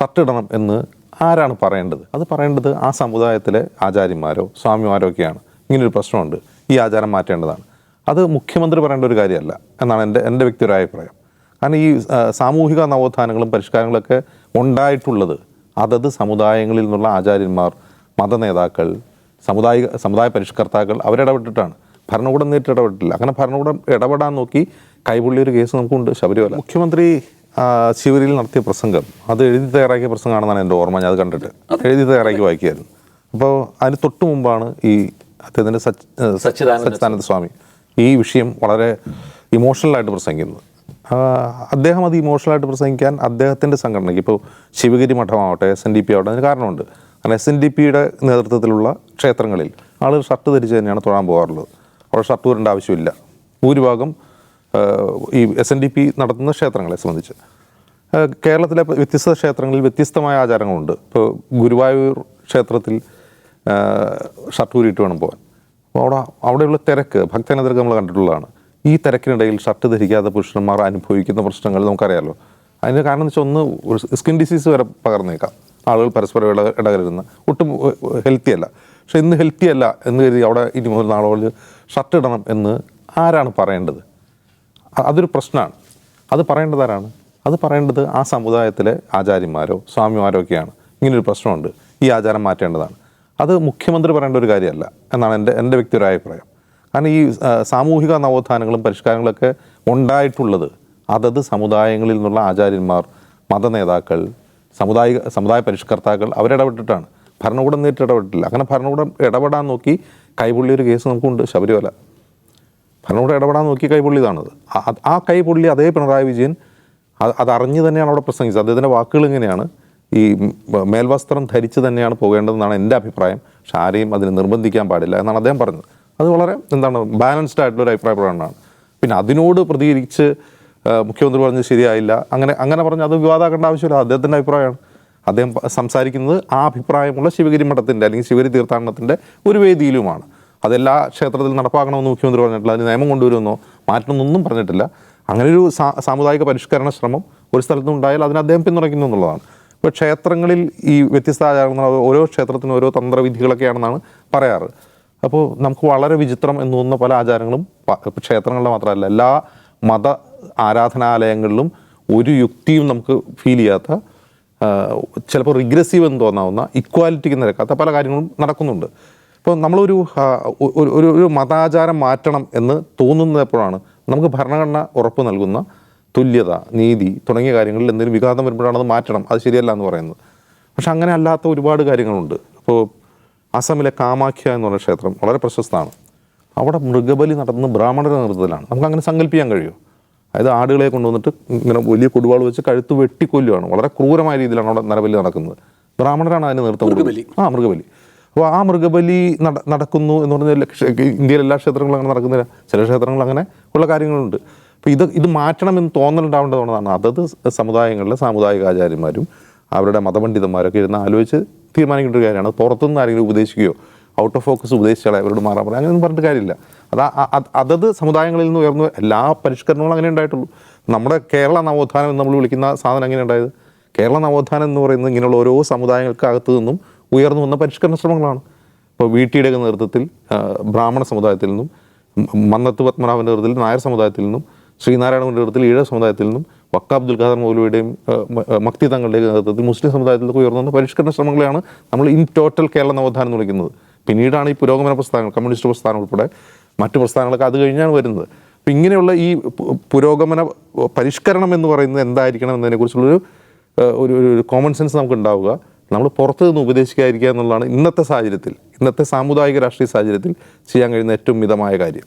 Shirt ഇടണം എന്ന് ആരാണ് പറയേണ്ടത്? അത് പറയേണ്ടത് ആ സമുദായത്തിലെ ആചാര്യന്മാരോ സ്വാമിമാരോ ഒക്കെയാണ്. ഇങ്ങനൊരു പ്രശ്നമുണ്ട്, ഈ ആചാരം മാറ്റേണ്ടതാണ്. അത് മുഖ്യമന്ത്രി പറയേണ്ട ഒരു കാര്യമല്ല എന്നാണ് എൻ്റെ വ്യക്തിപരമായ അഭിപ്രായം. കാരണം ഈ സാമൂഹിക നവോത്ഥാനങ്ങളും പരിഷ്കാരങ്ങളൊക്കെ ഉണ്ടായിട്ടുള്ളത് അതത് സമുദായങ്ങളിൽ നിന്നുള്ള ആചാര്യന്മാർ, മതനേതാക്കൾ, സമുദായ പരിഷ്കർത്താക്കൾ അവരിടപെട്ടിട്ടാണ്. ഭരണകൂടം നേരിട്ട് ഇടപെട്ടിട്ടില്ല. അങ്ങനെ ഭരണകൂടം ഇടപെടാൻ നോക്കി കൈപൊള്ളിയൊരു കേസ് നമുക്കുണ്ട്, ശബരിമല. മുഖ്യമന്ത്രി ശിവരിയിൽ നടത്തിയ പ്രസംഗം അത് എഴുതി തയ്യാറാക്കിയ പ്രസംഗമാണെന്നാണ് എൻ്റെ ഓർമ്മ. ഞാൻ അത് കണ്ടിട്ട് എഴുതി തയ്യാറാക്കി വായിക്കുകയായിരുന്നു. അപ്പോൾ അതിന് തൊട്ട് മുമ്പാണ് ഈ അദ്ദേഹത്തിൻ്റെ സച്ചിദാനന്ദ സ്വാമി ഈ വിഷയം വളരെ ഇമോഷണലായിട്ട് പ്രസംഗിക്കുന്നത്. അദ്ദേഹം അത് ഇമോഷണലായിട്ട് പ്രസംഗിക്കാൻ അദ്ദേഹത്തിൻ്റെ സംഘടനയ്ക്ക്, ഇപ്പോൾ ശിവഗിരി മഠമാവട്ടെ SNDP ആവട്ടെ, അതിന് കാരണമുണ്ട്. കാരണം SNDPയുടെ നേതൃത്വത്തിലുള്ള ക്ഷേത്രങ്ങളിൽ ആളുകൾ ഷർട്ട് ധരിച്ച് തന്നെയാണ് തൊഴാൻ പോകാറുള്ളത്. അവിടെ ഷർട്ട് വരേണ്ട ആവശ്യമില്ല. ഭൂരിഭാഗം ഈ SNDP നടത്തുന്ന ക്ഷേത്രങ്ങളെ സംബന്ധിച്ച് കേരളത്തിലെ വ്യത്യസ്ത ക്ഷേത്രങ്ങളിൽ വ്യത്യസ്തമായ ആചാരങ്ങളുണ്ട്. ഇപ്പോൾ ഗുരുവായൂർ ക്ഷേത്രത്തിൽ ഷർട്ട് ഊരിയിട്ട് വേണം പോകാൻ. അപ്പോൾ അവിടെയുള്ള തിരക്ക്, ഭക്തജന തിരക്ക് നമ്മൾ കണ്ടിട്ടുള്ളതാണ്. ഈ തിരക്കിനിടയിൽ ഷർട്ട് ധരിക്കാത്ത പുരുഷന്മാർ അനുഭവിക്കുന്ന പ്രശ്നങ്ങൾ നമുക്കറിയാമല്ലോ. അതിന് കാരണം എന്ന് വെച്ചാൽ ഒന്ന് സ്കിൻ ഡിസീസ് വരെ പകർന്നേക്കാം. ആളുകൾ പരസ്പരം ഇടകലരുന്ന ഒട്ടും ഹെൽത്തി അല്ല. പക്ഷെ ഇന്ന് ഹെൽത്തി അല്ല എന്ന് കരുതി അവിടെ ഇനി മുതൽ നാളുകളിൽ ഷർട്ട് ഇടണം എന്ന് ആരാണ് പറയേണ്ടത്? അതൊരു പ്രശ്നമാണ്. അത് പറയേണ്ടത് ആരാണ്? അത് പറയേണ്ടത് ആ സമുദായത്തിലെ ആചാര്യന്മാരോ സ്വാമിമാരോ ഒക്കെയാണ്. ഇങ്ങനൊരു പ്രശ്നമുണ്ട്, ഈ ആചാരം മാറ്റേണ്ടതാണ്. അത് മുഖ്യമന്ത്രി പറയേണ്ട ഒരു കാര്യമല്ല എന്നാണ് എൻ്റെ വ്യക്തിപരമായ അഭിപ്രായം. കാരണം ഈ സാമൂഹിക നവോത്ഥാനങ്ങളും പരിഷ്കാരങ്ങളൊക്കെ ഉണ്ടായിട്ടുള്ളത് അതത് സമുദായങ്ങളിൽ നിന്നുള്ള ആചാര്യന്മാർ, മതനേതാക്കൾ, സമുദായ പരിഷ്കർത്താക്കൾ അവരിടപെട്ടിട്ടാണ്. ഭരണകൂടം നേരിട്ട് ഇടപെട്ടിട്ടില്ല. അങ്ങനെ ഭരണകൂടം ഇടപെടാൻ നോക്കി കൈപൊള്ളിയൊരു കേസ് നമുക്കുണ്ട്, ശബരിമല. ഭരണകൂടം ഇടപെടാൻ നോക്കി കൈപൊള്ളിയതാണത്. ആ കൈപൊള്ളി അതേ പിണറായി വിജയൻ അതറിഞ്ഞ് തന്നെയാണ് അവിടെ പ്രസംഗിച്ചത്. അദ്ദേഹത്തിൻ്റെ വാക്കുകൾ ഇങ്ങനെയാണ്: ഈ മേൽവസ്ത്രം ധരിച്ച് തന്നെയാണ് പോകേണ്ടതെന്നാണ് എൻ്റെ അഭിപ്രായം. പക്ഷെ ആരെയും അതിന് നിർബന്ധിക്കാൻ പാടില്ല എന്നാണ് അദ്ദേഹം പറഞ്ഞത്. അത് വളരെ ബാലൻസ്ഡ് ആയിട്ടുള്ളൊരു അഭിപ്രായ പ്രകടനമാണ്. പിന്നെ അതിനോട് പ്രതികരിച്ച് മുഖ്യമന്ത്രി പറഞ്ഞത് ശരിയായില്ല, അങ്ങനെ പറഞ്ഞ് അത് വിവാദമാക്കേണ്ട ആവശ്യമില്ല. അദ്ദേഹത്തിൻ്റെ അഭിപ്രായമാണ്. അദ്ദേഹം സംസാരിക്കുന്നത് ആ അഭിപ്രായമുള്ള ശിവഗിരി മഠത്തിൻ്റെ അല്ലെങ്കിൽ ശിവഗിരി തീർത്ഥാടനത്തിൻ്റെ ഒരു വേദിയിലുമാണ്. അതെല്ലാ ക്ഷേത്രത്തിൽ നടപ്പാക്കണമെന്ന് മുഖ്യമന്ത്രി പറഞ്ഞിട്ടില്ല. അതിന് നിയമം കൊണ്ടുവരുമെന്നോ മാറ്റണമെന്നൊന്നും പറഞ്ഞിട്ടില്ല. അങ്ങനെയൊരു സാമുദായിക പരിഷ്കരണ ശ്രമം ഒരു സ്ഥലത്തും ഉണ്ടായാൽ അതിന് അദ്ദേഹം പിന്തുണയ്ക്കുന്നു എന്നുള്ളതാണ്. ഇപ്പോൾ ക്ഷേത്രങ്ങളിൽ ഈ വ്യത്യസ്ത ആചാരങ്ങൾ, ഓരോ ക്ഷേത്രത്തിനും ഓരോ തന്ത്രവിധികളൊക്കെയാണെന്നാണ് പറയാറ്. അപ്പോൾ നമുക്ക് വളരെ വിചിത്രം എന്ന് തോന്നുന്ന പല ആചാരങ്ങളും ക്ഷേത്രങ്ങളുടെ മാത്രമല്ല, എല്ലാ മത ആരാധനാലയങ്ങളിലും ഒരു യുക്തിയും നമുക്ക് ഫീൽ ചെയ്യാത്ത, ചിലപ്പോൾ റിഗ്രസീവ് എന്ന് തോന്നാവുന്ന, ഇക്വാലിറ്റിക്ക് നിരക്കാത്ത പല കാര്യങ്ങളും നടക്കുന്നുണ്ട്. ഇപ്പോൾ നമ്മളൊരു ഒരു മതാചാരം മാറ്റണം എന്ന് തോന്നുന്നത് എപ്പോഴാണ്? നമുക്ക് ഭരണഘടന ഉറപ്പ് നൽകുന്ന തുല്യത, നീതി തുടങ്ങിയ കാര്യങ്ങളിൽ എന്തെങ്കിലും വിഘാതം വരുമ്പോഴാണ് അത് മാറ്റണം, അത് ശരിയല്ല എന്ന് പറയുന്നത്. പക്ഷെ അങ്ങനെ അല്ലാത്ത ഒരുപാട് കാര്യങ്ങളുണ്ട്. ഇപ്പോൾ അസമിലെ കാമാഖ്യ എന്ന് പറയുന്ന ക്ഷേത്രം വളരെ പ്രശസ്തമാണ്. അവിടെ മൃഗബലി നടത്തുന്ന ബ്രാഹ്മണരുടെ നേതൃത്വത്തിലാണ്. നമുക്കങ്ങനെ സങ്കല്പിക്കാൻ കഴിയുമോ? അതായത് ആടുകളെ കൊണ്ടുവന്നിട്ട് ഇങ്ങനെ വലിയ കൊടുവാൾ വെച്ച് കഴുത്ത് വെട്ടിക്കൊല്ലുകയാണ്. വളരെ ക്രൂരമായ രീതിയിലാണ് അവിടെ നരബലി നടക്കുന്നത്. ബ്രാഹ്മണരാണ് അതിന് നേതൃത്വം കൊടുക്കുന്നത്. മൃഗബലി. അപ്പോൾ ആ മൃഗബലി നടക്കുന്നു എന്ന് പറഞ്ഞാൽ ഇന്ത്യയിലെ എല്ലാ ക്ഷേത്രങ്ങളും അങ്ങനെ നടക്കുന്നില്ല. ചില ക്ഷേത്രങ്ങൾ അങ്ങനെ ഉള്ള കാര്യങ്ങളുണ്ട്. അപ്പോൾ ഇത് മാറ്റണമെന്ന് തോന്നലുണ്ടാവേണ്ടതുകൊണ്ടാണ് അതത് സമുദായങ്ങളിലെ സാമുദായിക ആചാര്യന്മാരും അവരുടെ മതപണ്ഡിതന്മാരൊക്കെ ഇരുന്ന് ആലോചിച്ച് തീരുമാനിക്കേണ്ട ഒരു കാര്യമാണ്. പുറത്തുനിന്ന് ആരെങ്കിലും ഉപദേശിക്കുകയോ ഔട്ട് ഓഫ് ഫോക്കസ് ഉപദേശിച്ചാൽ അവരോട് മാറാൻ പറയാം, അങ്ങനെയൊന്നും പറഞ്ഞിട്ട് കാര്യമില്ല. അതത് സമുദായങ്ങളിൽ നിന്ന് ഉയർന്ന എല്ലാ പരിഷ്കരണങ്ങളും അങ്ങനെ ഉണ്ടായിട്ടുള്ളൂ. നമ്മുടെ കേരള നവോത്ഥാനം എന്ന് നമ്മൾ വിളിക്കുന്ന സാധനം എങ്ങനെ ഉണ്ടായത്? കേരള നവോത്ഥാനം എന്ന് പറയുന്നത് ഇങ്ങനെയുള്ള ഓരോ സമുദായങ്ങൾക്കകത്തു നിന്നും ഉയർന്നു വന്ന പരിഷ്കരണ ശ്രമങ്ങളാണ്. ഇപ്പോൾ VTയുടെ നേതൃത്വത്തിൽ ബ്രാഹ്മണ സമുദായത്തിൽ നിന്നും, മന്നത്ത് പത്മനാഭൻ്റെ നേതൃത്വത്തിൽ നായർ സമുദായത്തിൽ നിന്നും, ശ്രീനാരായണൻ്റെ നേതൃത്വത്തിൽ ഈഴ സമുദായത്തിൽ നിന്നും, വക്ക അബ്ദുൽ ഖാദർ മൗലവിയുടെയും മക്തി തങ്ങളുടെയും നേതൃത്വത്തിൽ മുസ്ലിം സമുദായത്തിലേക്ക് ഉയർന്നു വന്ന പരിഷ്കരണ ശ്രമങ്ങളെയാണ് നമ്മൾ ഇൻ ടോട്ടൽ കേരള നവോത്ഥാനം എന്ന് വിളിക്കുന്നത്. പിന്നീടാണ് ഈ പുരോഗമന പ്രസ്ഥാനങ്ങൾ, കമ്മ്യൂണിസ്റ്റ് പ്രസ്ഥാനം ഉൾപ്പെടെ മറ്റു പ്രസ്ഥാനങ്ങളൊക്കെ അത് കഴിഞ്ഞാണ് വരുന്നത്. അപ്പോൾ ഇങ്ങനെയുള്ള ഈ പുരോഗമന പരിഷ്കരണം എന്ന് പറയുന്നത് എന്തായിരിക്കണം എന്നതിനെക്കുറിച്ചുള്ളൊരു ഒരു കോമൺ സെൻസ് നമുക്ക് ഉണ്ടാവുക. നമ്മൾ പുറത്തു നിന്ന് ഉപദേശിക്കാതിരിക്കുക എന്നുള്ളതാണ് ഇന്നത്തെ സാഹചര്യത്തിൽ, ഇന്നത്തെ സാമുദായിക രാഷ്ട്രീയ സാഹചര്യത്തിൽ ചെയ്യാൻ കഴിയുന്ന ഏറ്റവും മിതമായ കാര്യം.